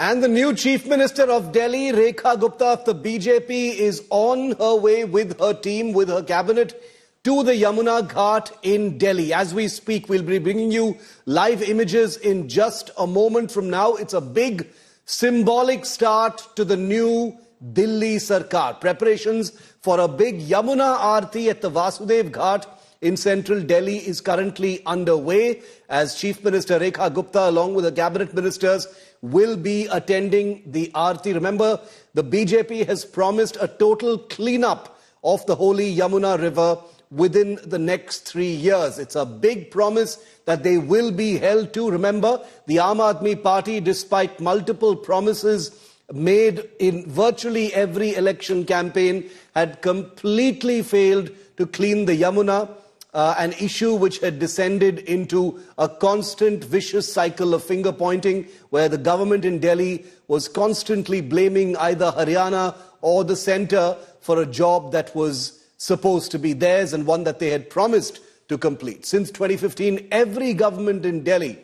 And the new Chief Minister of Delhi, Rekha Gupta of the BJP, is on her way with her team, with her cabinet, to the Yamuna Ghat in Delhi. As we speak, we'll be bringing you live images in just a moment from now. It's a big symbolic start to the new Delhi Sarkar. Preparations for a big Yamuna Aarti at the Vasudev Ghat in central Delhi is currently underway, as Chief Minister Rekha Gupta, along with the cabinet ministers, will be attending the Aarti. Remember, the BJP has promised a total cleanup of the holy Yamuna River within the next 3 years. It's a big promise that they will be held to. Remember, the Aam Aadmi Party, despite multiple promises made in virtually every election campaign, had completely failed to clean the Yamuna, an issue which had descended into a constant vicious cycle of finger pointing, where the government in Delhi was constantly blaming either Haryana or the centre for a job that was supposed to be theirs and one that they had promised to complete. Since 2015, every government in Delhi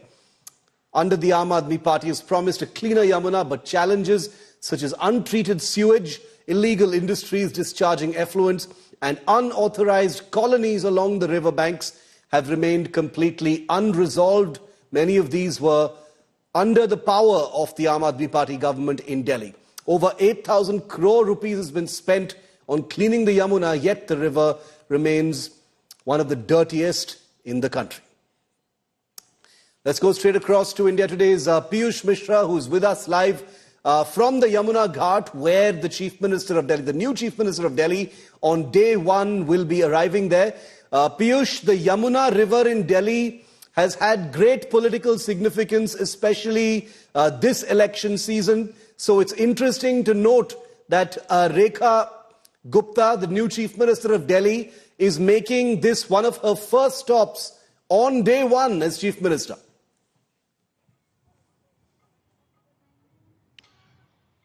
under the Aam Aadmi Party has promised a cleaner Yamuna, but challenges such as untreated sewage, illegal industries discharging effluents, and unauthorized colonies along the river banks have remained completely unresolved. Many of these were under the power of the Aam Aadmi Party government in Delhi. Over 8,000 crore rupees has been spent on cleaning the Yamuna, yet the river remains one of the dirtiest in the country. Let's go straight across to India Today's Piyush Mishra, who's with us live from the Yamuna Ghat, where the Chief Minister of Delhi, the new Chief Minister of Delhi, on day one will be arriving there. Piyush, the Yamuna River in Delhi has had great political significance, especially this election season. So it's interesting to note that Rekha Gupta, the new Chief Minister of Delhi, is making this one of her first stops on day one as Chief Minister.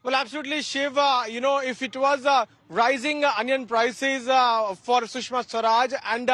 Well, absolutely, Shiv. If it was rising onion prices for Sushma Swaraj and,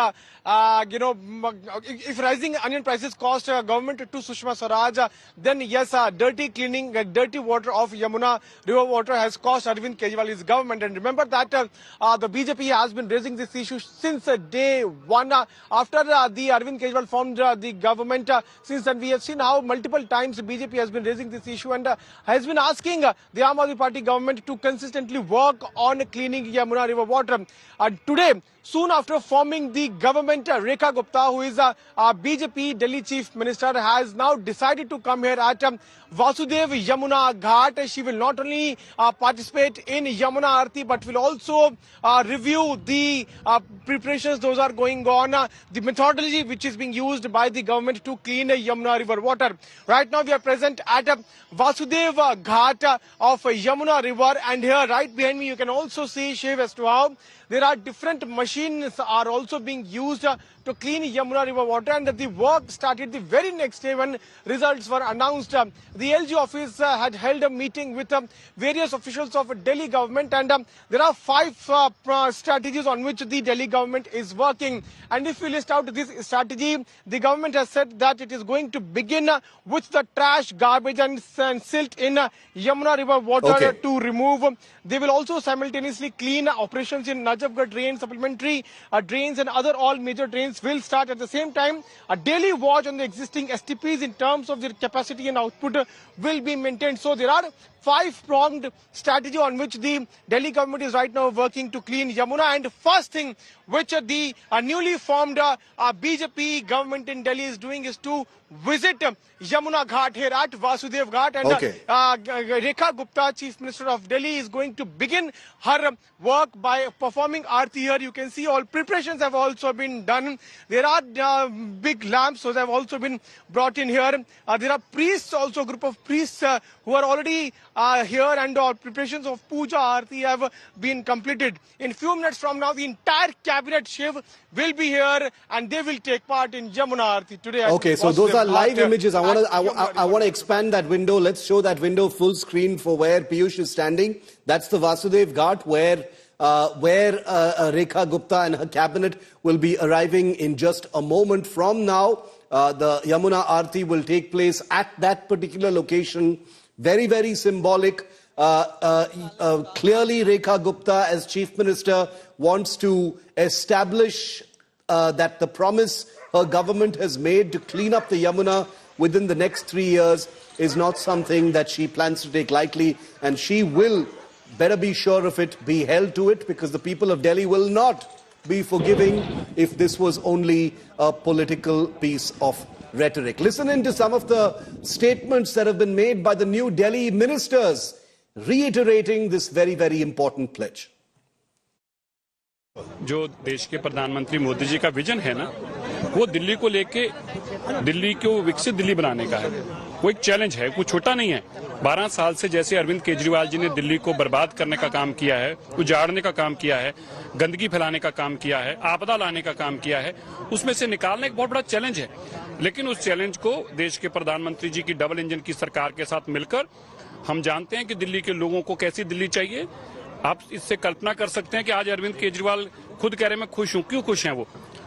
if rising onion prices cost government to Sushma Swaraj, then yes, dirty cleaning, dirty water of Yamuna river water has cost Arvind Kejriwal's government. And remember that the BJP has been raising this issue since day one. After the Arvind Kejriwal formed the government, since then we have seen how multiple times the BJP has been raising this issue and has been asking the Aam Aadmi Party government to consistently work on cleaning Yamuna river water. Today, soon after forming the government, Rekha Gupta, who is a BJP Delhi Chief Minister, has now decided to come here at Vasudev Yamuna Ghat. She will not only participate in Yamuna Aarti, but will also review the preparations those are going on, the methodology which is being used by the government to clean Yamuna river water. Right now we are present at Vasudev Ghat of Yamuna river, and here right behind me you can also see, Shiv, as to how there are different machines are also being used to clean Yamuna river water, and the work started the very next day when results were announced. The LG office had held a meeting with various officials of Delhi government, and there are 5 strategies on which the Delhi government is working. And if we list out this strategy, the government has said that it is going to begin with the trash, garbage and silt in Yamuna river water to remove. They will also simultaneously clean operations in Najafgarh drains, supplementary drains and other all major drains will start at the same time. A daily watch on the existing STPs in terms of their capacity and output will be maintained. So there are 5-pronged strategy on which the Delhi government is right now working to clean Yamuna. And first thing which the newly formed BJP government in Delhi is doing is to visit Yamuna Ghat here at Vasudev Ghat. And Rekha Gupta, Chief Minister of Delhi, is going to begin her work by performing Aarti here. You can see all preparations have also been done. There are big lamps, those have also been brought in here. There are priests, also a group of priests who are already here, and all preparations of Puja Aarti have been completed. In few minutes from now, the entire cabinet, Shiv, will be here and they will take part in Yamuna Aarti today. Okay, so those are live images. I want to expand that window. Let's show that window full screen for where Piyush is standing. That's the Vasudev Ghat, where Rekha Gupta and her cabinet will be arriving in just a moment from now. The Yamuna Aarti will take place at that particular location Very, very symbolic. Clearly, Rekha Gupta, as Chief Minister, wants to establish that the promise her government has made to clean up the Yamuna within the next 3 years is not something that she plans to take lightly, and she will, better be sure of it, be held to it, because the people of Delhi will not be forgiving if this was only a political piece of rhetoric. Listen in to some of the statements that have been made by the new Delhi ministers, reiterating this very, very important pledge. जो देश के प्रधानमंत्री मोदी जी का vision है ना, वो दिल्ली को लेके दिल्ली को विकसित दिल्ली बनाने का है। वो एक चैलेंज है, कुछ छोटा नहीं है। 12 साल से जैसे अरविंद केजरीवाल जी ने दिल्ली को बर्बाद करने का काम किया है, उजाड़ने का काम किया है, गंदगी फैलाने का काम किया है, आपदा लाने का काम किया है, उसमें से निकालना एक बहुत बड़ा चैलेंज है। लेकिन उस चैलेंज को देश के प्रधानमंत्री जी की डबल इंजन की सरकार के साथ मिलकर हम जानते हैं कि दिल्ली के लोगों को कैसी दिल्ली चाहिए। आप इससे कल्पना कर सकते हैं कि आज अरविंद केजरीवाल खुद कह रहे मैं खुश हूं। क्यों खुश हैं वो?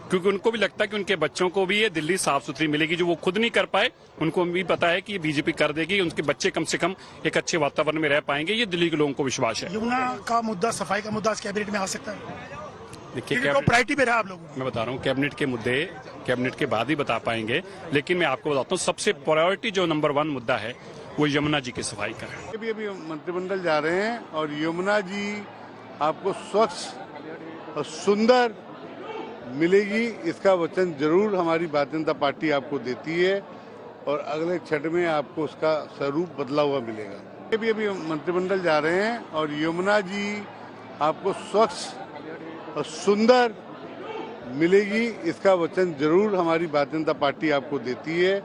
क्योंकि उनको भी लगता है कि उनके बच्चों को भी ये दिल्ली साफ सुथरी मिलेगी, जो वो खुद नहीं कर पाए। उनको भी पता है कि ये बीजेपी कर देगी, उनके बच्चे कम से कम एक अच्छे वातावरण में रह पाएंगे। ये दिल्ली के लोगों को विश्वास है। यमुना का मुद्दा, सफाई का मुद्दा कैबिनेट में आ सकता है? देखिए, प्रायोरिटी पे रहा आप लोग। मैं बता रहा हूँ, कैबिनेट के मुद्दे कैबिनेट के बाद ही बता पाएंगे, लेकिन मैं आपको बताता हूँ सबसे प्रायोरिटी जो नंबर 1 मुद्दा है वो यमुना जी की सफाई का है। अभी मंत्रिमंडल जा रहे हैं और यमुना जी आपको स्वच्छ और सुंदर मिलेगी, इसका वचन जरूर हमारी भारतीय जनता पार्टी आपको देती है और अगले छठ में आपको उसका स्वरूप बदला हुआ मिलेगा। अभी मंत्रिमंडल जा रहे हैं और यमुना जी आपको स्वच्छ और सुंदर मिलेगी, इसका वचन जरूर हमारी भारतीय जनता पार्टी आपको देती है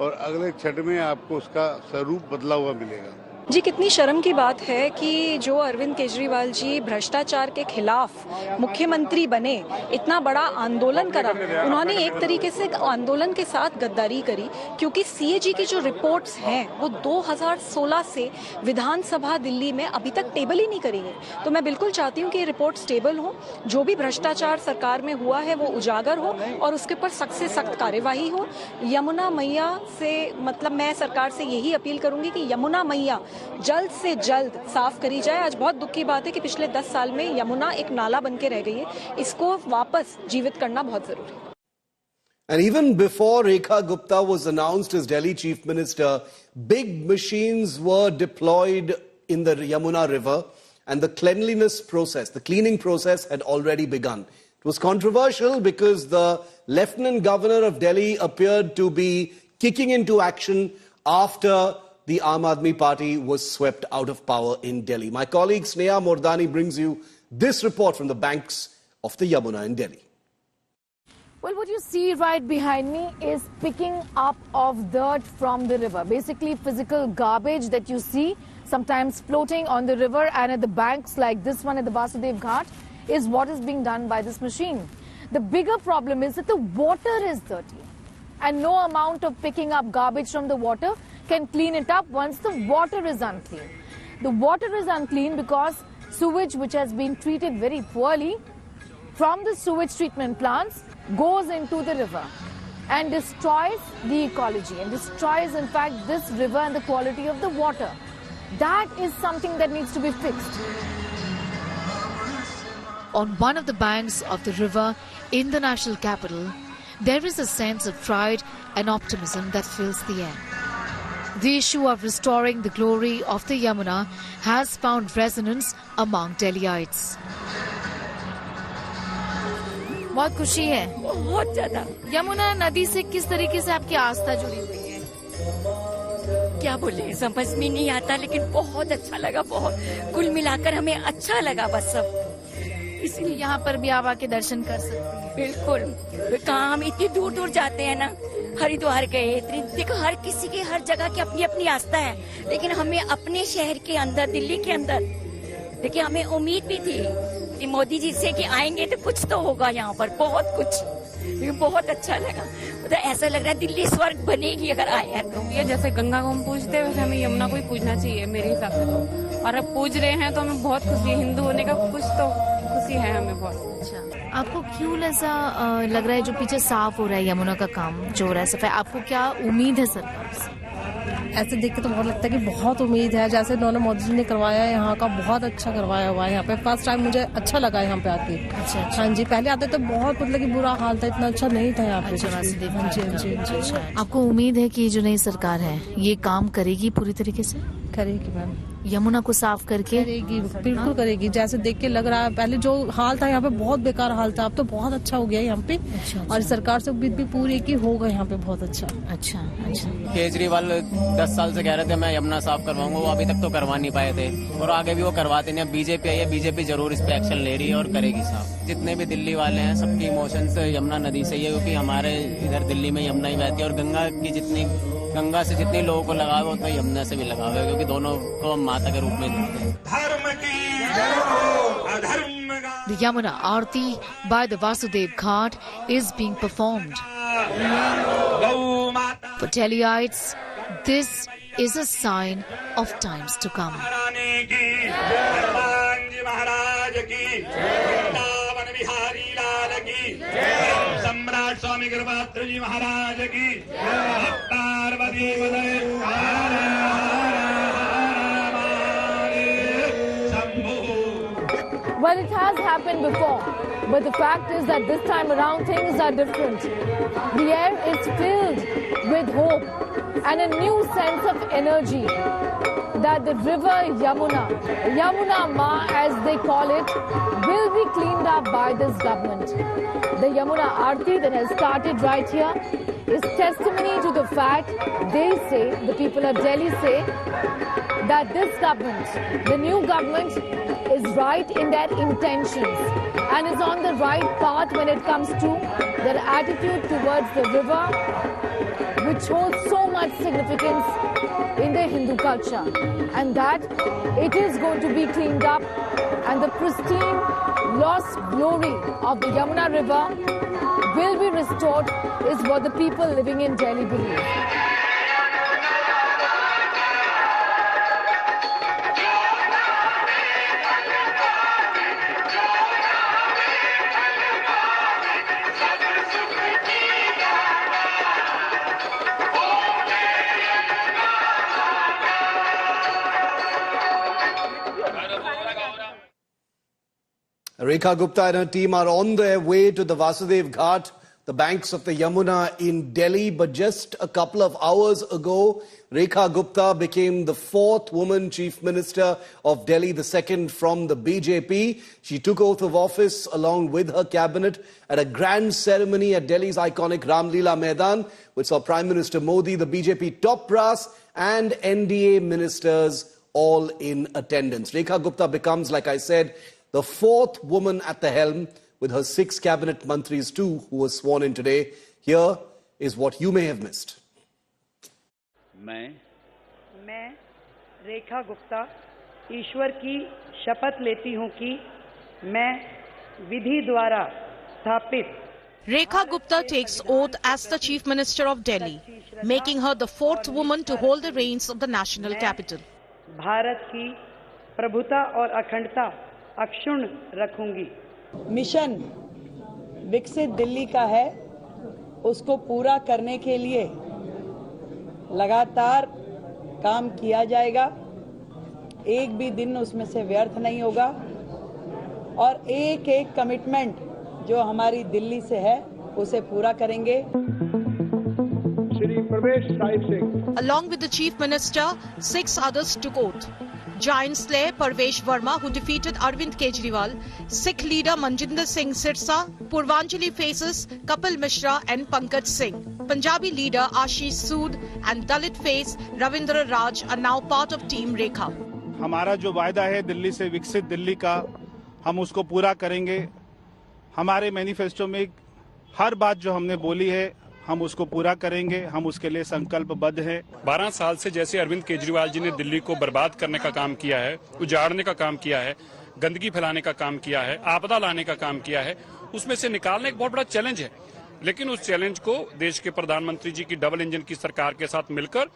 और अगले छठ में आपको उसका स्वरूप बदला हुआ मिलेगा। जी, कितनी शर्म की बात है कि जो अरविंद केजरीवाल जी भ्रष्टाचार के खिलाफ मुख्यमंत्री बने, इतना बड़ा आंदोलन करा, उन्होंने एक तरीके से आंदोलन के साथ गद्दारी करी, क्योंकि सीएजी की जो रिपोर्ट्स हैं वो 2016 से विधानसभा दिल्ली में अभी तक टेबल ही नहीं करी है। तो मैं बिल्कुल चाहती हूँ कि ये रिपोर्ट स्टेबल हो, जो भी भ्रष्टाचार सरकार में हुआ है वो उजागर हो और उसके ऊपर सख्त से सख्त कार्यवाही हो। यमुना मैया से मतलब मैं सरकार से यही अपील करूंगी कि यमुना मैया जल्द से जल्द साफ करी जाए। आज बहुत दुख की बात है कि पिछले 10 साल में यमुना एक नाला बन के रह गई है, इसको वापस जीवित करना बहुत जरूरी है। And even before Rekha Gupta was announced as Delhi Chief Minister, big machines were deployed in the Yamuna River and the cleanliness process, the cleaning process had already begun. It was controversial because the Lieutenant Governor of Delhi appeared to be kicking into action after the Aam Aadmi Party was swept out of power in Delhi. My colleague Sneha Mordani brings you this report from the banks of the Yamuna in Delhi. Well, what you see right behind me is picking up of dirt from the river. Basically, physical garbage that you see sometimes floating on the river and at the banks like this one at the Vasudev Ghat is what is being done by this machine. The bigger problem is that the water is dirty and no amount of picking up garbage from the water can clean it up once the water is unclean. The water is unclean because sewage, which has been treated very poorly from the sewage treatment plants, goes into the river and destroys the ecology and destroys, in fact, this river and the quality of the water. That is something that needs to be fixed. On one of the banks of the river in the national capital, there is a sense of pride and optimism that fills the air. The issue of restoring the glory of the Yamuna has found resonance among Delhiites. बहुत खुशी है, बहुत ज्यादा। यमुना नदी से किस तरीके से आपकी आस्था जुड़ी हुई है? क्या बोले, समझ में नहीं आता, लेकिन बहुत अच्छा लगा। बहुत कुल मिलाकर हमें अच्छा लगा बस सब। इसलिए यहाँ पर भी आप आके दर्शन कर सकते हैं। बिल्कुल, कहाँ हम इतनी दूर दूर जाते हैं ना, हरिद्वार गए, देखो हर किसी की हर जगह की अपनी अपनी आस्था है, लेकिन हमें अपने शहर के अंदर, दिल्ली के अंदर, देखिए हमें उम्मीद भी थी कि मोदी जी से कि आएंगे तो कुछ तो होगा यहाँ पर, बहुत कुछ। बहुत अच्छा लगा, मतलब ऐसा लग रहा है दिल्ली स्वर्ग बनेगी अगर आए हैं तो। ये जैसे गंगा को हम पूजते हैं वैसे हमें यमुना को ही पूजना चाहिए मेरे हिसाब से तो, और अब पूज रहे हैं तो हमें बहुत खुशी है। हिंदू होने का कुछ तो खुशी है हमें बहुत। अच्छा, आपको क्यों ऐसा लग रहा है जो पीछे साफ हो रहा है यमुना का काम जो हो रहा है सफाई, आपको क्या उम्मीद है सरकार से? ऐसे देख के तो बहुत लगता है कि बहुत उम्मीद है, जैसे नरेंद्र मोदी जी ने करवाया है यहाँ का, बहुत अच्छा करवाया हुआ है यहाँ पे। फर्स्ट टाइम मुझे अच्छा लगा यहाँ पे आके। अच्छा। हाँ जी, पहले आते तो बहुत मतलब कि बुरा हाल था, इतना अच्छा नहीं था यहाँ पे। अच्छा, वासुदेव घाट। हाँ जी। आपको उम्मीद है कि जो नई सरकार है ये काम करेगी पूरी तरीके से? करेगी मैम, यमुना को साफ करके करेगी, बिल्कुल करेगी। जैसे देख के लग रहा है, पहले जो हाल था यहाँ पे बहुत बेकार हाल था, अब तो बहुत अच्छा हो गया यहाँ पे। अच्छा। और सरकार से उम्मीद भी पूरी की होगा यहाँ पे, बहुत अच्छा। अच्छा। केजरीवाल 10 साल से कह रहे थे मैं यमुना साफ करवाऊंगा, वो अभी तक तो करवा नहीं पाए थे और आगे भी वो करवाते नहीं। अब बीजेपी आई है, बीजेपी जरूर इस पे एक्शन ले रही है और करेगी साफ। जितने भी दिल्ली वाले हैं सबकी इमोशंस यमुना नदी से ही है, क्योंकि हमारे इधर दिल्ली में यमुना ही बहती है और गंगा से जितने लोगों को लगाव है उतना यमुना से भी लगाव है, क्योंकि दोनों को हम माता के रूप में देखते हैं। The Yamuna Aarti by the Vasudev Ghat is being performed. For Delhiites, this is a sign of times to come. सम्राट स्वामी गिरपात्र जी महाराज की Parvati Well, it has happened before, but the fact is that this time around things are different. The air is filled with hope and a new sense of energy that the river Yamuna Ma as they call it, will be cleaned up by this government. The Yamuna Aarti that has started right here is testimony to the fact, they say, the people of Delhi say, that this government, the new government, is right in their intentions and is on the right path when it comes to their attitude towards the river, which holds so much significance in the Hindu culture, and that it is going to be cleaned up and the pristine lost glory of the Yamuna river will be restored, is what the people living in Delhi believe. Rekha Gupta and her team are on their way to the Vasudev Ghat, the banks of the Yamuna in Delhi. But just a couple of hours ago, Rekha Gupta became the 4th woman Chief Minister of Delhi, the 2nd from the BJP. She took oath of office along with her cabinet at a grand ceremony at Delhi's iconic Ramlila Maidan, which saw Prime Minister Modi, the BJP top brass and NDA ministers all in attendance. Rekha Gupta becomes, like I said, the 4th woman at the helm, with her 6 cabinet mantris too, who were sworn in today. Here is what you may have missed. मैं रेखा गुप्ता ईश्वर की शपथ लेती हूं कि मैं विधि द्वारा स्थापित Rekha Gupta takes oath as the Chief Minister of Delhi, making her the 4th woman to hold the reins of the national capital. Bharat की प्रभुता और अखंडता अक्षुण्ण रखूंगी। मिशन विकसित दिल्ली का है, उसको पूरा करने के लिए लगातार काम किया जाएगा, एक भी दिन उसमें से व्यर्थ नहीं होगा और एक एक कमिटमेंट जो हमारी दिल्ली से है उसे पूरा करेंगे। श्री प्रवेश Sahib Singh Along with the Chief Minister, 6 others took oath. Giant slayer Parvesh Verma, who defeated Arvind Kejriwal, Sikh leader Manjinder Singh Sirsa, Purvanjali faces Kapil Mishra and Pankaj Singh. Punjabi leader Ashish Sood and Dalit face Ravindra Raj are now part of Team Rekha. हमारा जो वायदा है दिल्ली से विकसित दिल्ली का, हम उसको पूरा करेंगे। हमारे मैनिफेस्टो में हर बात जो हमने बोली है हम उसको पूरा करेंगे, हम उसके लिए संकल्पबद्ध हैं। 12 साल से जैसे अरविंद केजरीवाल जी ने दिल्ली को बर्बाद करने का काम किया है, उजाड़ने का काम किया है, गंदगी फैलाने का काम किया है, आपदा लाने का काम किया है, उसमें से निकालने एक बहुत बड़ा चैलेंज है। लेकिन उस चैलेंज को देश के प्रधानमंत्री जी की डबल इंजन की सरकार के साथ मिलकर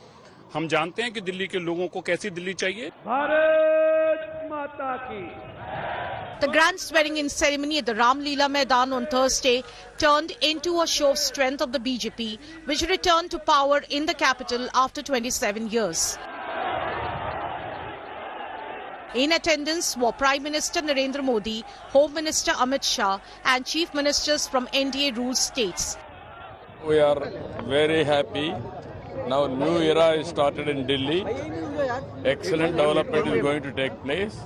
हम जानते हैं कि दिल्ली के लोगों को कैसी दिल्ली चाहिए। भारत माता की The grand swearing-in ceremony at the Ram Leela Maidan on Thursday turned into a show of strength of the BJP, which returned to power in the capital after 27 years. In attendance were Prime Minister Narendra Modi, Home Minister Amit Shah and Chief Ministers from NDA-ruled states. We are very happy. Now new era is started in Delhi. Excellent development is going to take place.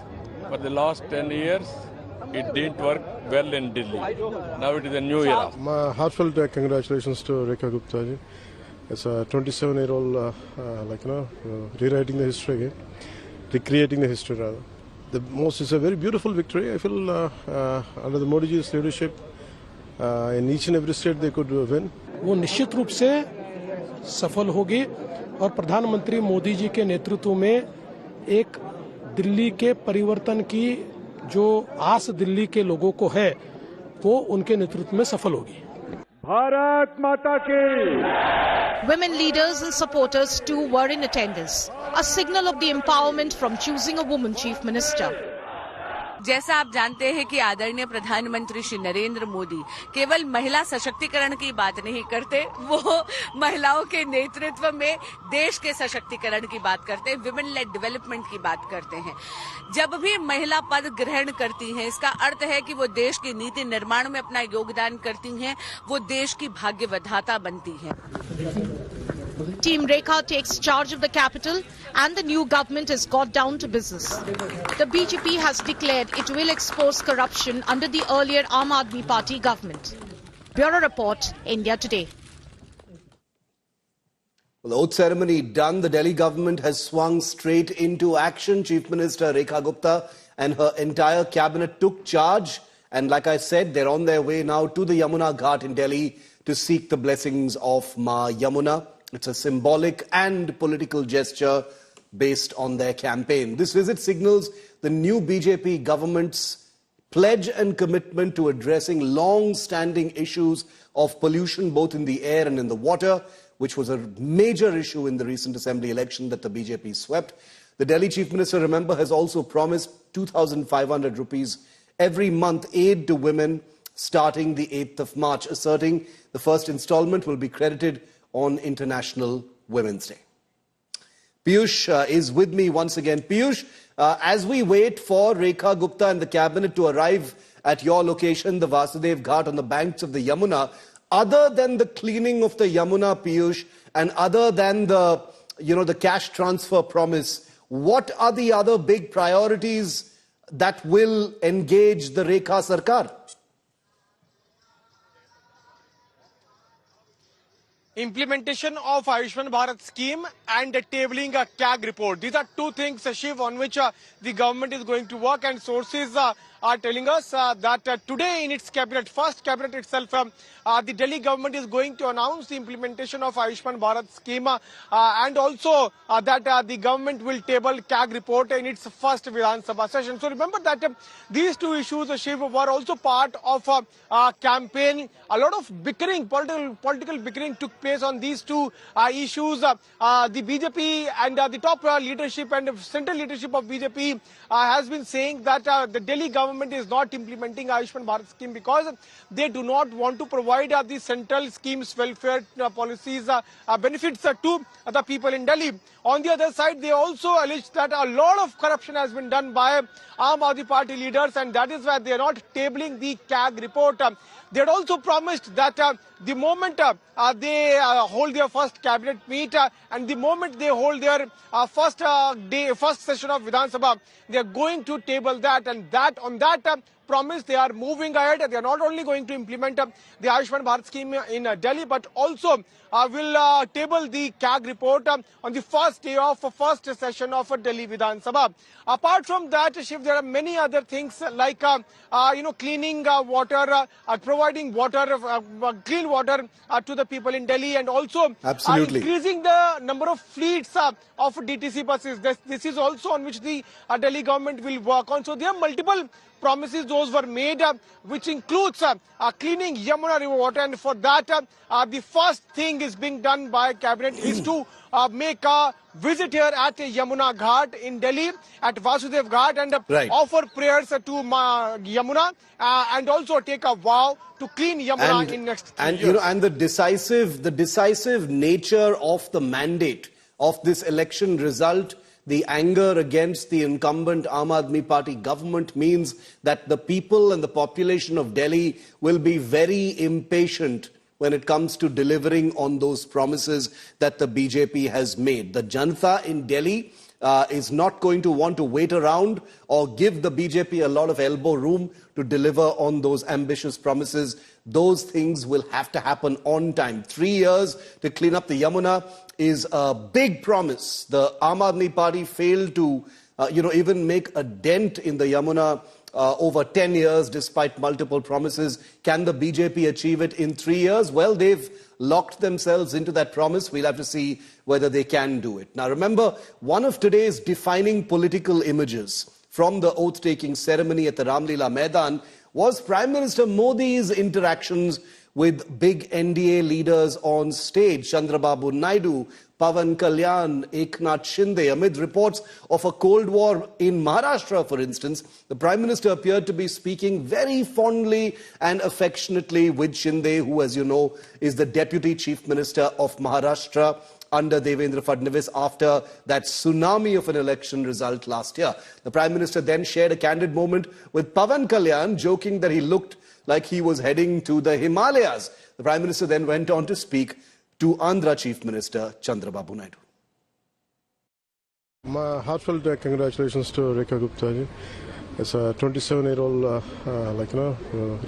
For the last 10 years, it didn't work well in Delhi. Now it is a new era. My heartfelt congratulations to Rekha Gupta ji. It's a 27-year-old, rewriting the history again, recreating the history rather. It's a very beautiful victory. I feel under the Modi ji's leadership, in each and every state they could win. वो निश्चित रूप से सफल होगी और प्रधानमंत्री मोदी जी के नेतृत्व में एक दिल्ली के परिवर्तन की जो आस दिल्ली के लोगों को है वो उनके नेतृत्व में सफल होगी। भारत माता की। Women leaders and supporters too were in attendance, a signal of the empowerment from choosing a woman chief minister. जैसा आप जानते हैं कि आदरणीय प्रधानमंत्री श्री नरेंद्र मोदी केवल महिला सशक्तिकरण की बात नहीं करते, वो महिलाओं के नेतृत्व में देश के सशक्तिकरण की बात करते हैं, विमेन लेड डेवलपमेंट की बात करते हैं। जब भी महिला पद ग्रहण करती हैं, इसका अर्थ है कि वो देश की नीति निर्माण में अपना योगदान करती हैं, वो देश की भाग्य विधाता बनती हैं। Team Rekha takes charge of the capital and the new government has got down to business. The BJP has declared it will expose corruption under the earlier Aam Aadmi Party government. Bureau Report, India Today. Well, the oath ceremony done, the Delhi government has swung straight into action. Chief Minister Rekha Gupta and her entire cabinet took charge. And like I said, they're on their way now to the Yamuna Ghat in Delhi to seek the blessings of Ma Yamuna. It's a symbolic and political gesture based on their campaign. This visit signals the new BJP government's pledge and commitment to addressing long-standing issues of pollution both in the air and in the water, which was a major issue in the recent assembly election that the BJP swept. The Delhi Chief Minister, remember, has also promised 2,500 rupees every month aid to women starting the 8th of March, asserting the first installment will be credited on International Women's Day. Piyush is with me once again. Piyush, as we wait for Rekha Gupta and the cabinet to arrive at your location, the Vasudev Ghat on the banks of the Yamuna, other than the cleaning of the Yamuna, Piyush, and other than the, the cash transfer promise, what are the other big priorities that will engage the Rekha Sarkar? Implementation of Ayushman Bharat scheme and tabling a CAG report. These are two things, Shiv, on which the government is going to work, and sources are telling us that today in its cabinet, first cabinet itself, the Delhi government is going to announce the implementation of Ayushman Bharat scheme and also that the government will table CAG report in its first Vidhan Sabha session. So remember that these two issues, Shiv, were also part of a campaign. A lot of bickering, political bickering took place on these two issues. The BJP and the top leadership and central leadership of BJP has been saying that the Delhi government is not implementing Ayushman Bharat scheme because they do not want to provide the central schemes, welfare policies, benefits to the people in Delhi. On the other side, they also allege that a lot of corruption has been done by Aam Aadmi Party leaders, and that is why they are not tabling the CAG report. They had also promised that the moment they hold their first cabinet meet and the moment they hold their first session of Vidhan Sabha, they are going to table that, and on that promise they are moving ahead. They are not only going to implement the Ayushman Bharat scheme in Delhi, but also will table the CAG report on the first day of first session of Delhi Vidhan Sabha. Apart from that, Shiv, there are many other things like cleaning water, providing water, clean water to the people in Delhi, and also increasing the number of fleets of DTC buses. This is also on which the Delhi government will work on. So there are multiple promises those were made, which includes cleaning Yamuna river water. And for that, the first thing is being done by cabinet is to make a visit here at Yamuna Ghat in Delhi, at Vasudev Ghat, and offer prayers to Yamuna and also take a vow to clean Yamuna in next 3 years. And the decisive nature of the mandate of this election result, the anger against the incumbent Aam Aadmi Party government, means that the people and the population of Delhi will be very impatient when it comes to delivering on those promises that the BJP has made. The Janata in Delhi is not going to want to wait around or give the BJP a lot of elbow room to deliver on those ambitious promises. Those things will have to happen on time. 3 years to clean up the Yamuna is a big promise. The Aam Aadmi Party failed to even make a dent in the Yamuna over 10 years despite multiple promises. Can the BJP achieve it in 3 years? Well, they've locked themselves into that promise. We'll have to see whether they can do it. Now remember, one of today's defining political images from the oath-taking ceremony at the Ramlila Maidan was Prime Minister Modi's interactions with big NDA leaders on stage. Chandrababu Naidu, Pawan Kalyan, Eknath Shinde. Amid reports of a Cold War in Maharashtra, for instance, the Prime Minister appeared to be speaking very fondly and affectionately with Shinde, who, as you know, is the Deputy Chief Minister of Maharashtra under Devendra Fadnavis after that tsunami of an election result last year. The Prime Minister then shared a candid moment with Pawan Kalyan, joking that he looked like he was heading to the Himalayas. The Prime Minister then went on to speak to Andhra Chief Minister Chandrababu Naidu. My heartfelt congratulations to Rekha Gupta ji. As a 27-year-old,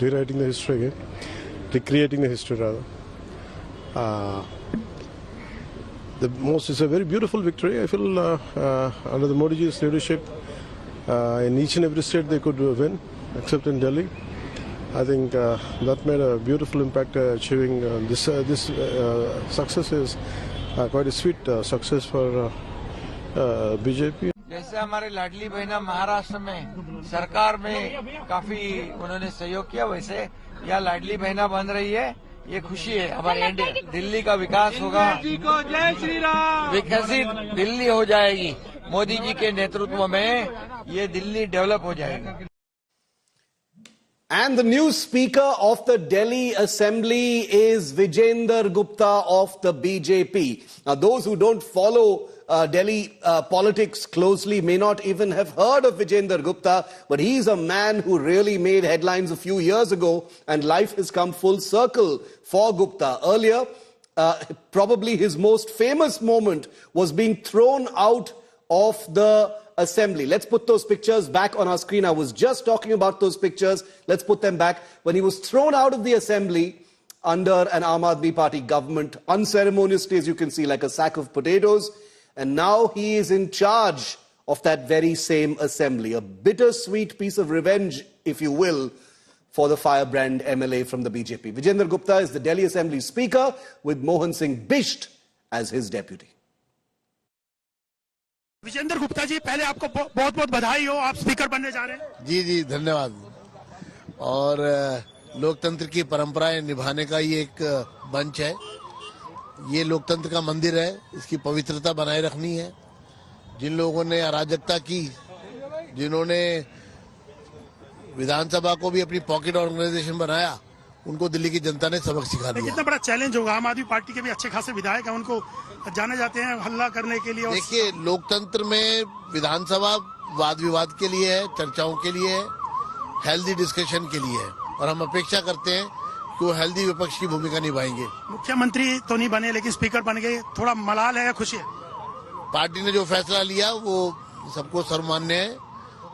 rewriting the history again, recreating the history rather. It's a very beautiful victory. I feel under the Modi ji's leadership, in each and every state they could win, except in Delhi. I think that made a beautiful impact. Achieving this success is quite a sweet success for BJP. जैसे हमारे लाडली बहना महाराष्ट्र में सरकार में काफी उन्होंने सहयोग किया, वैसे यहाँ लाडली बहना बन रही है। ये खुशी है हमारे इंडिया। दिल्ली का विकास होगा, विकसित दिल्ली हो जाएगी। मोदी जी के नेतृत्व में ये दिल्ली डेवलप हो जाएगी। And the new Speaker of the Delhi Assembly is Vijender Gupta of the BJP. Now, those who don't follow Delhi politics closely may not even have heard of Vijender Gupta, but he's a man who really made headlines a few years ago, and life has come full circle for Gupta. Earlier, probably his most famous moment was being thrown out of the Assembly. Let's put those pictures back on our screen. I was just talking about those pictures. Let's put them back. When he was thrown out of the Assembly under an Aam Aadmi Party government, unceremoniously, as you can see, like a sack of potatoes. And now he is in charge of that very same Assembly. A bittersweet piece of revenge, if you will, for the firebrand MLA from the BJP. Vijender Gupta is the Delhi Assembly Speaker with Mohan Singh Bisht as his deputy. Vijendra Gupta ji, पहले आपको बहुत बहुत बधाई हो, आप speaker बनने जा रहे हैं। जी धन्यवाद। और लोकतंत्र की परंपराएं निभाने का ये एक मंच है। ये लोकतंत्र का मंदिर है, इसकी पवित्रता बनाए रखनी है। जिन लोगों ने अराजकता की, जिन्होंने विधानसभा को भी अपनी पॉकेट ऑर्गेनाइजेशन बनाया, उनको दिल्ली की जनता ने सबक सिखा दिया। कितना बड़ा चैलेंज होगा। आम आदमी पार्टी के भी अच्छे खासे विधायक हैं, उनको जाने जाते हैं हल्ला करने के लिए। देखिए, लोकतंत्र में विधानसभा वाद विवाद के लिए है, चर्चाओं के लिए है, हेल्दी डिस्कशन के लिए है, और हम अपेक्षा करते हैं कि वो हेल्दी विपक्ष की भूमिका निभाएंगे। मुख्यमंत्री तो नहीं बने, लेकिन स्पीकर बन गए, थोड़ा मलाल है या खुशी है? पार्टी ने जो फैसला लिया वो सबको सर्वमान्य है,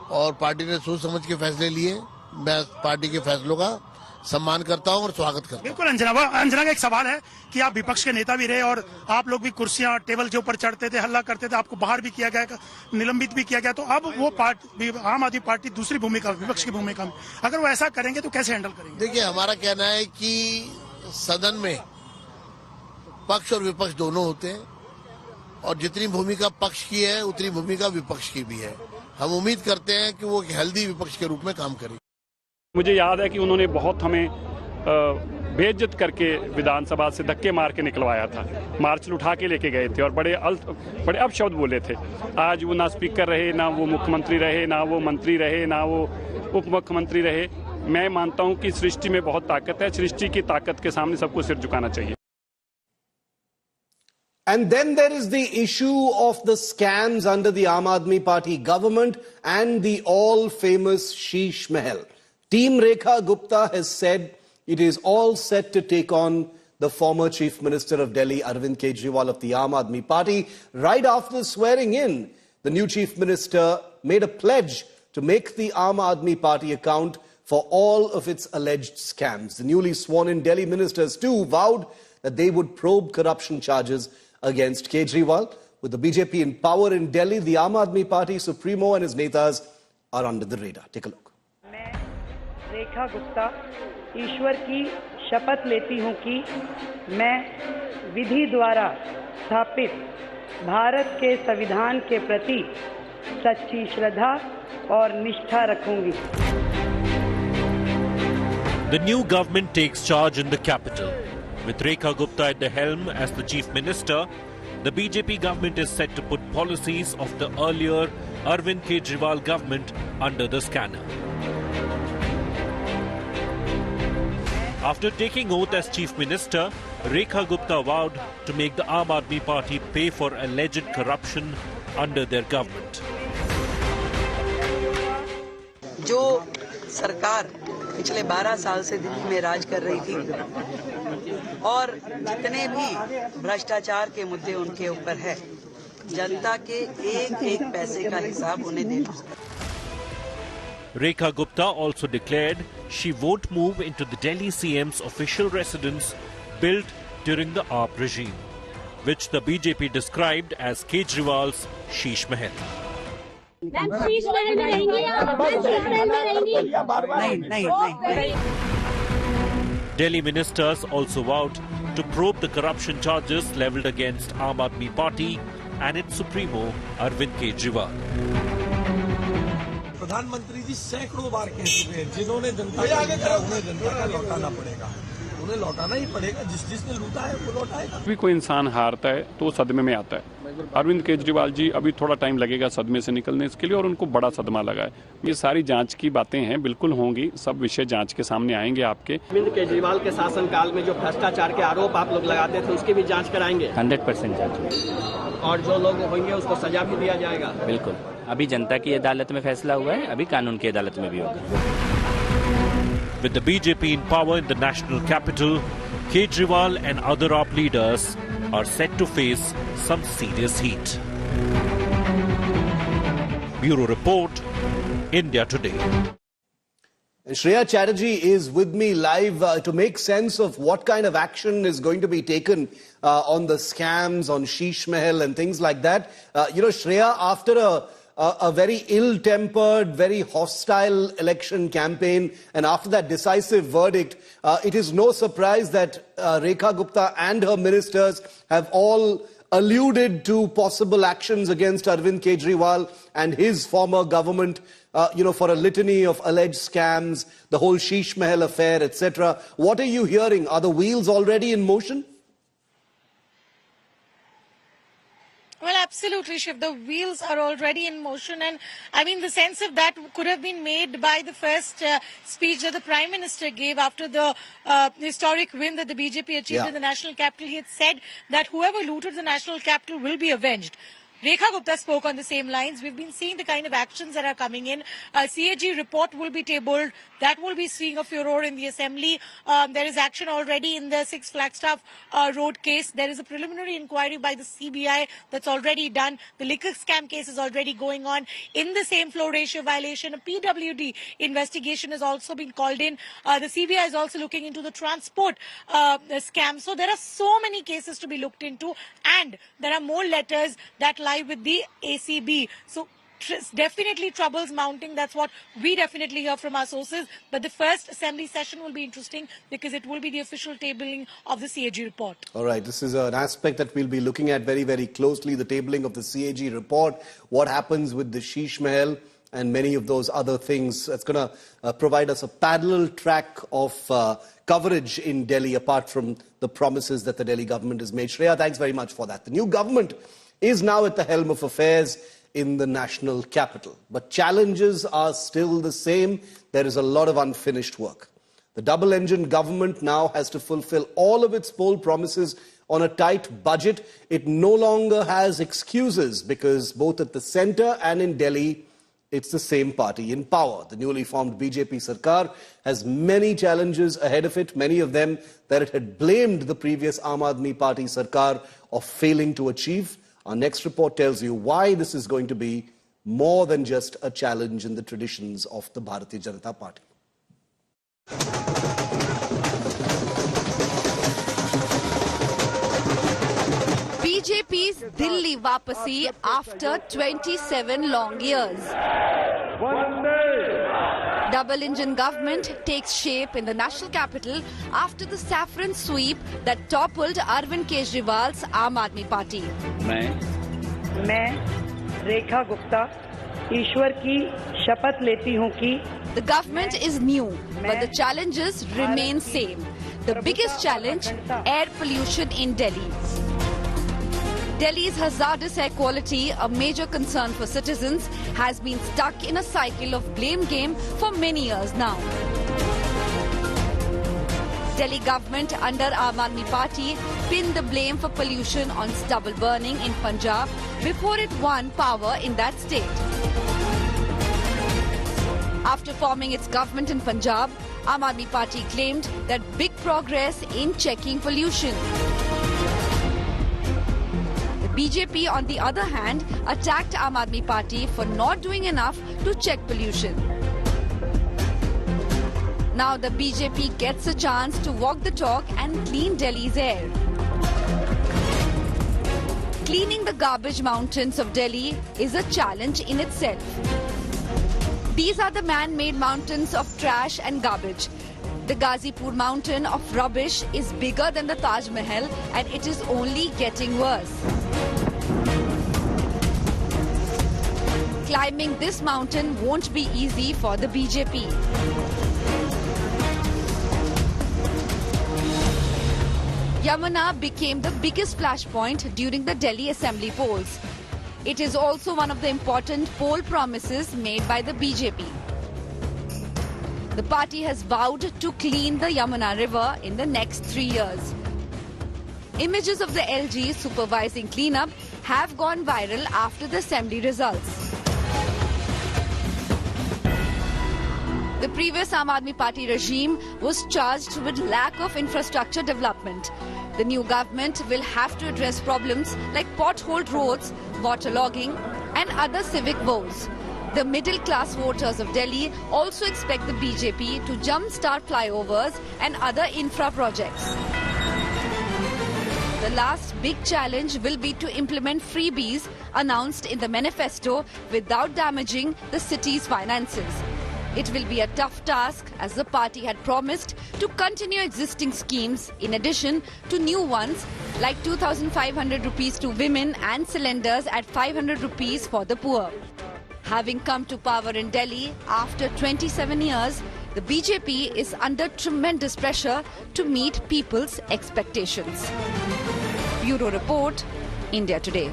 और पार्टी ने सोच समझ के फैसले लिए। मैं पार्टी के फैसलों का सम्मान करता हूं और स्वागत करता हूं। बिल्कुल। अंजना का एक सवाल है कि आप विपक्ष के नेता भी रहे और आप लोग भी कुर्सियां टेबल के ऊपर चढ़ते थे, हल्ला करते थे, आपको बाहर भी किया गया, निलंबित भी किया गया। तो अब वो पार्टी, आम आदमी पार्टी दूसरी भूमिका, विपक्ष की भूमिका में, अगर वो ऐसा करेंगे तो कैसे हैंडल करेंगे? देखिए, हमारा कहना है कि सदन में पक्ष और विपक्ष दोनों होते हैं, और जितनी भूमिका पक्ष की है उतनी भूमिका विपक्ष की भी है। हम उम्मीद करते हैं कि वो एक हेल्दी विपक्ष के रूप में काम करें। मुझे याद है कि उन्होंने बहुत हमें बेइज्जत करके विधानसभा से धक्के मार के निकलवाया था, मार्च उठा के लेके गए थे और बड़े अपशब्द बोले थे। आज वो ना स्पीकर रहे, ना वो मुख्यमंत्री रहे, ना वो मंत्री रहे, ना वो उप मुख्यमंत्री रहे। मैं मानता हूं कि सृष्टि में बहुत ताकत है, सृष्टि की ताकत के सामने सबको सिर झुकाना चाहिए। And then there is the issue of the scams under the Aam Aadmi Party government and the all-famous Sheesh Mahal. Team Rekha Gupta has said it is all set to take on the former Chief Minister of Delhi, Arvind Kejriwal of the Aam Aadmi Party. Right after swearing in, the new Chief Minister made a pledge to make the Aam Aadmi Party account for all of its alleged scams. The newly sworn-in Delhi ministers too vowed that they would probe corruption charges against Kejriwal. With the BJP in power in Delhi, the Aam Aadmi Party Supremo and his netas are under the radar. Take a look. मैं रेखा गुप्ता ईश्वर की शपथ लेती हूं कि मैं विधि द्वारा स्थापित भारत के संविधान के प्रति सच्ची श्रद्धा और निष्ठा रखूंगी। The new government takes charge in the capital. With Rekha Gupta at the helm as the chief minister, the BJP government is set to put policies of the earlier Arvind Kejriwal government under the scanner. After taking oath as chief minister, Rekha Gupta vowed to make the Aam Aadmi Party pay for alleged corruption under their government. जो सरकार पिछले 12 साल से दिल्ली में राज कर रही थी और जितने भी भ्रष्टाचार के मुद्दे उनके ऊपर है, जनता के एक एक पैसे का हिसाब उन्हें देना होगा। Rekha Gupta also declared she won't move into the Delhi CM's official residence built during the AAP regime, which the BJP described as Kejriwal's Sheesh Mahal. Delhi ministers also vowed to probe the corruption charges levelled against Aam Aadmi Party and its supremo Arvind Kejriwal. प्रधानमंत्री जी सैकड़ों बार कह चुके हैं, जिन्होंने जनता का लूटा उन्हें जनता का लौटाना पड़ेगा, उन्हें लौटाना ही पड़ेगा। जिसने लूटा है वो लौटाएगा। भी कोई इंसान हारता है तो वो सदमे में आता है। अरविंद केजरीवाल जी अभी थोड़ा टाइम लगेगा सदमे से निकलने इसके लिए और उनको बड़ा सदमा लगा है। ये सारी जांच की बातें हैं, बिल्कुल होंगी, सब विषय जांच के सामने आएंगे आपके। अरविंद केजरीवाल के शासनकाल में जो भ्रष्टाचार के आरोप आप लोग लगाते थे उसकी भी जांच कराएंगे? 100% जांच। और जो लोग होंगे उसको सजा भी दिया जाएगा? बिल्कुल। अभी जनता की अदालत में फैसला हुआ है, अभी कानून की अदालत में भी होगा। With the BJP in power in the national capital, Kejriwal and other AAP leaders are set to face some serious heat. Bureau Report, India Today. Shreya Chatterjee is with me live to make sense of what kind of action is going to be taken on the scams, on Sheesh Mahal and things like that. Shreya, after a very ill-tempered, very hostile election campaign, and after that decisive verdict, it is no surprise that Rekha Gupta and her ministers have all alluded to possible actions against Arvind Kejriwal and his former government, for a litany of alleged scams, the whole Sheesh Mahal affair, etc. What are you hearing? Are the wheels already in motion? Well, absolutely, Shiv. The wheels are already in motion. And I mean, the sense of that could have been made by the first speech that the Prime Minister gave after the historic win that the BJP achieved in the national capital. He had said that whoever looted the national capital will be avenged. Rekha Gupta spoke on the same lines. We've been seeing the kind of actions that are coming in. A CAG report will be tabled. That will be seeing a furor in the assembly. There is action already in the 6 Flagstaff Road case. There is a preliminary inquiry by the CBI that's already done. The liquor scam case is already going on. In the same flow ratio violation, a PWD investigation has also been called in. The CBI is also looking into the transport scam. So there are so many cases to be looked into, and there are more letters that lie with the ACB. So definitely troubles mounting. That's what we definitely hear from our sources. But the first assembly session will be interesting because it will be the official tabling of the CAG report. All right, this is an aspect that we'll be looking at very, very closely, the tabling of the CAG report, what happens with the Sheesh Mahal and many of those other things. It's going to provide us a parallel track of coverage in Delhi, apart from the promises that the Delhi government has made. Shreya, thanks very much for that. The new government is now at the helm of affairs in the national capital. But challenges are still the same. There is a lot of unfinished work. The double-engine government now has to fulfill all of its poll promises on a tight budget. It no longer has excuses because both at the centre and in Delhi, it's the same party in power. The newly formed BJP Sarkar has many challenges ahead of it, many of them that it had blamed the previous Aam Aadmi Party Sarkar of failing to achieve. Our next report tells you why this is going to be more than just a challenge in the traditions of the Bharatiya Janata Party. BJP's Delhi Wapasi after 27 long years. Double-engine government takes shape in the national capital after the saffron sweep that toppled Arvind Kejriwal's Aam Aadmi Party. मैं रेखा गुप्ता ईश्वर की शपथ लेती हूँ कि The government is new, but the challenges remain same. The biggest challenge, air pollution in Delhi. Delhi's hazardous air quality, a major concern for citizens, has been stuck in a cycle of blame game for many years now. Delhi government under Aam Aadmi Party pinned the blame for pollution on stubble burning in Punjab before it won power in that state. After forming its government in Punjab, Aam Aadmi Party claimed that big progress in checking pollution. The BJP, on the other hand, attacked Aam Aadmi Party for not doing enough to check pollution. Now the BJP gets a chance to walk the talk and clean Delhi's air. Cleaning the garbage mountains of Delhi is a challenge in itself. These are the man-made mountains of trash and garbage. The Ghazipur mountain of rubbish is bigger than the Taj Mahal and it is only getting worse. Climbing this mountain won't be easy for the BJP. Yamuna became the biggest flashpoint during the Delhi Assembly polls. It is also one of the important poll promises made by the BJP. The party has vowed to clean the Yamuna River in the next 3 years. Images of the LG supervising cleanup have gone viral after the assembly results. The previous Aam Aadmi Party regime was charged with lack of infrastructure development. The new government will have to address problems like potholed roads, waterlogging and other civic woes. The middle-class voters of Delhi also expect the BJP to jump-start flyovers and other infra projects. The last big challenge will be to implement freebies announced in the manifesto without damaging the city's finances. It will be a tough task as the party had promised to continue existing schemes in addition to new ones like 2,500 rupees to women and cylinders at 500 rupees for the poor. Having come to power in Delhi after 27 years, the BJP is under tremendous pressure to meet people's expectations. Bureau Report, India Today.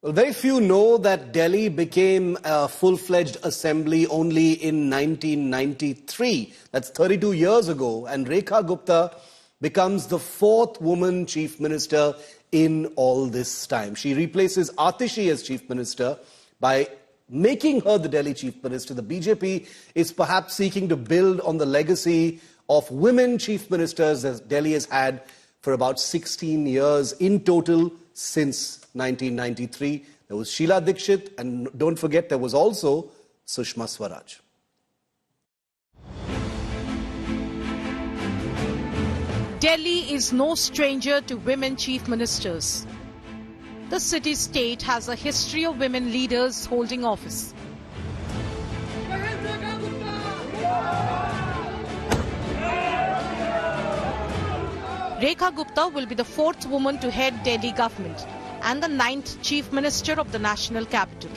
Well, very few know that Delhi became a full-fledged assembly only in 1993. That's 32 years ago. And Rekha Gupta becomes the fourth woman chief minister in all this time. She replaces Atishi as chief minister by making her the Delhi chief minister. The BJP is perhaps seeking to build on the legacy of women chief ministers that Delhi has had for about 16 years in total since 1993. There was Sheila Dikshit, and don't forget there was also Sushma Swaraj. Delhi is no stranger to women chief ministers. The city-state has a history of women leaders holding office. Rekha Gupta will be the 4th woman to head Delhi government and the 9th Chief Minister of the national capital.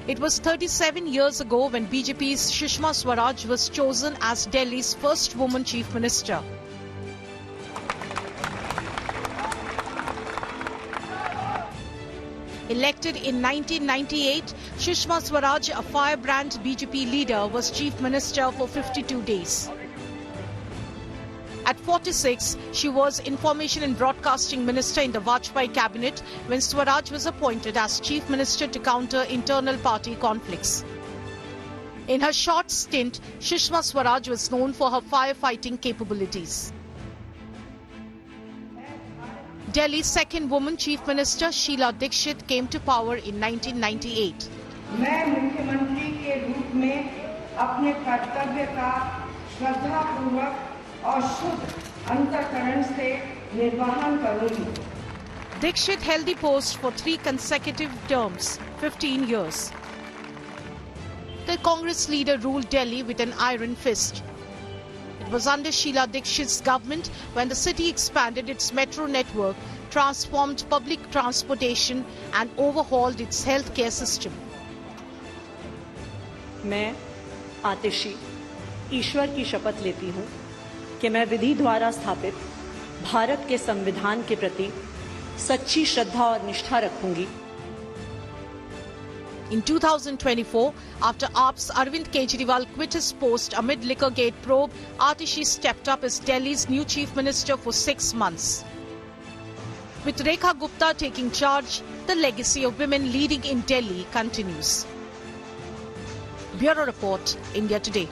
It was 37 years ago when BJP's Sushma Swaraj was chosen as Delhi's first woman Chief Minister. Elected in 1998, Sushma Swaraj, a firebrand BJP leader, was Chief Minister for 52 days. At 46, she was Information and Broadcasting Minister in the Vajpayee cabinet when Swaraj was appointed as Chief Minister to counter internal party conflicts. In her short stint, Sushma Swaraj was known for her firefighting capabilities. Delhi's second woman Chief Minister Sheila Dikshit came to power in 1998. मैं मुख्यमंत्री के रूप में अपने कर्तव्य का श्रद्धापूर्वक और शुद्ध अंतःकरण से निर्वहन करूंगी. Dikshit held the post for 3 consecutive terms, 15 years. The Congress leader ruled Delhi with an iron fist. It was under Sheila Dikshit's government when the city expanded its metro network, transformed public transportation and overhauled its healthcare system. मैं आतिशी ईश्वर की शपथ लेती हूँ कि मैं विधि द्वारा स्थापित भारत के संविधान के प्रति सच्ची श्रद्धा और निष्ठा रखूंगी. In 2024, after AAP's Arvind Kejriwal quit his post amid Liquorgate probe, Atishi stepped up as Delhi's new Chief Minister for 6 months. With Rekha Gupta taking charge, the legacy of women leading in Delhi continues. Bureau Report, India Today.